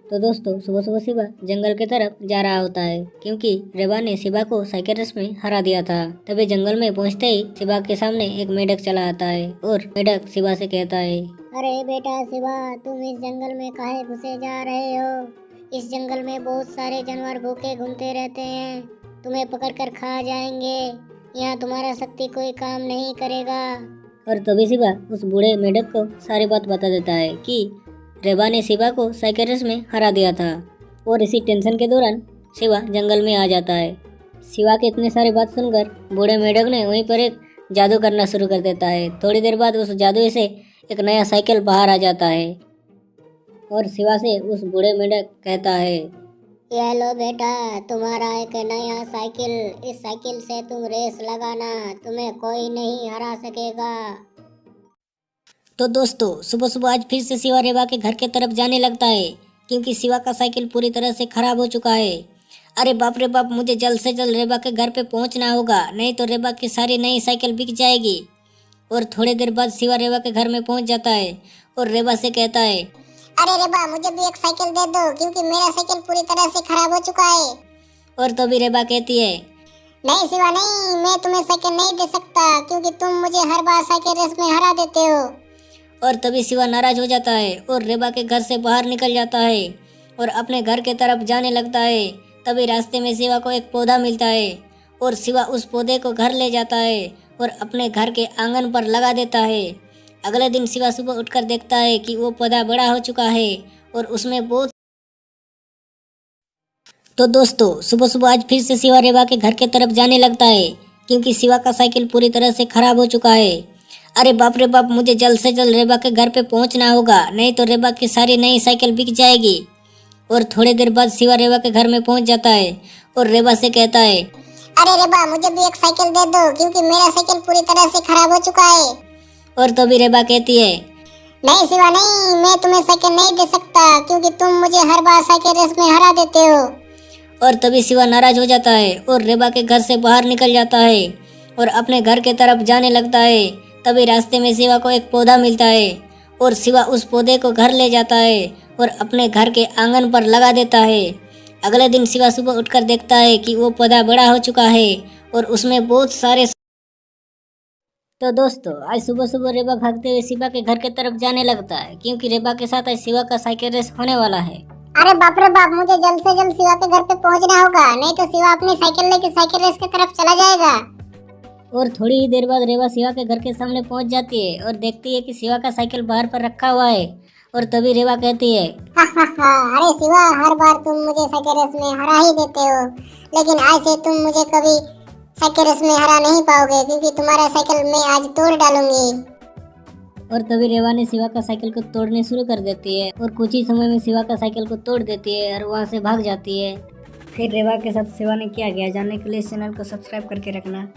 तो दोस्तों सुबह सुबह शिवा जंगल की तरफ जा रहा होता है क्योंकि रेबा ने शिवा को साइकिल रेस में हरा दिया था। तभी जंगल में पहुंचते ही शिवा के सामने एक मेढक चला आता है और मेढक शिवा से कहता है, अरे बेटा शिवा, तुम इस जंगल में काहे घुसे जा रहे हो? इस जंगल में बहुत सारे जानवर भूखे घूमते रहते हैं, तुम्हें पकड़कर खा जाएंगे। यहाँ तुम्हारा शक्ति कोई काम नहीं करेगा। और तभी शिवा उस बूढ़े मेढक को सारी बात बता देता है कि रेबा ने शिवा को साइकिल रेस में हरा दिया था। और इसी टेंशन के दौरान शिवा जंगल में आ जाता है। शिवा के इतने सारी बात सुनकर बूढ़े मेढक ने वहीं पर एक जादू करना शुरू कर देता है। थोड़ी देर बाद उस जादू से एक नया साइकिल बाहर आ जाता है और शिवा से उस बूढ़े मेढक कहता है, ये लो बेटा, तुम्हारा एक नया साइकिल। इस साइकिल से तुम रेस लगाना, तुम्हें कोई नहीं हरा सकेगा। तो दोस्तों सुबह सुबह आज फिर से शिवा रेबा के घर के तरफ जाने लगता है क्योंकि शिवा का साइकिल पूरी तरह से खराब हो चुका है। अरे बाप रे बाप, मुझे जल्द से जल्द रेबा के घर पे पहुंचना होगा, नहीं तो रेबा की सारी नई साइकिल बिक जाएगी। और थोड़ी देर बाद शिवा रेबा के घर में पहुंच जाता है और रेबा से कहता है, अरे रेबा, मुझे भी एक साइकिल दे दो क्योंकि मेरा साइकिल पूरी तरह से खराब हो चुका है। और तभी रेबा कहती है, नहीं शिवा नहीं, मैं तुम्हें साइकिल नहीं दे सकता क्योंकि तुम मुझे हर बार साइकिल रेस में हरा देते हो। और तभी शिवा नाराज हो जाता है और रेबा के घर से बाहर निकल जाता है और अपने घर के तरफ जाने लगता है। तभी रास्ते में शिवा को एक पौधा मिलता है और शिवा उस पौधे को घर ले जाता है और अपने घर के आंगन पर लगा देता है। अगले दिन शिवा सुबह उठकर देखता है कि वो पौधा बड़ा हो चुका है और उसमें बहुत। तो दोस्तों सुबह सुबह आज फिर से शिवा रेबा के घर के तरफ जाने लगता है क्योंकि शिवा का साइकिल पूरी तरह से खराब हो चुका है। अरे बाप रे बाप, मुझे जल्द से जल्द रेबा के घर पे पहुंचना होगा, नहीं तो रेबा की सारी नई साइकिल बिक जाएगी। और थोड़ी देर बाद शिवा रेबा के घर में पहुंच जाता है और रेबा से कहता है, अरे रेबा, मुझे भी एक साइकिल दे दो क्योंकि मेरा साइकिल पूरी तरह से खराब हो चुका है। और तभी रेबा कहती है, नहीं शिवा नहीं, मैं तुम्हें साइकिल नहीं दे सकता क्योंकि तुम मुझे हर बार साइकिल रेस में हरा देते हो। और तभी शिवा नाराज हो जाता है और रेबा के घर से बाहर निकल जाता है और अपने घर के तरफ जाने लगता है। तभी रास्ते में शिवा को एक पौधा मिलता है और शिवा उस पौधे को घर ले जाता है और अपने घर के आंगन पर लगा देता है। अगले दिन शिवा सुबह उठकर देखता है कि वो पौधा बड़ा हो चुका है और उसमें बहुत सारे। तो दोस्तों आज सुबह सुबह रेबा भागते हुए शिवा के घर के तरफ जाने लगता है क्योंकि रेबा के साथ आज शिवा का साइकिल रेस होने वाला है। अरे बाप रे बाप, मुझे जल्द से जल्द शिवा के घर पे पहुंचना होगा, नहीं तो शिवा अपनी साइकिल लेके साइकिल रेस की तरफ चला जाएगा। और थोड़ी ही देर बाद रेबा शिवा के घर के सामने पहुंच जाती है और देखती है कि शिवा का साइकिल बाहर पर रखा हुआ है। और तभी रेबा कहती है, अरे शिवा, हर बार तुम मुझे साइकिल रेस में हरा ही देते हो, लेकिन आज से तुम मुझे कभी साइकिल रेस में हरा नहीं पाओगे क्योंकि तुम्हारा साइकिल मैं आज तोड़ डालूंगी। और तभी रेबा ने शिवा का साइकिल को तोड़ने शुरू कर देती है और कुछ ही समय में शिवा का साइकिल को तोड़ देती है और वहां से भाग जाती है। फिर रेबा के साथ शिवा ने क्या किया जानने के लिए इस चैनल को सब्सक्राइब करके रखना।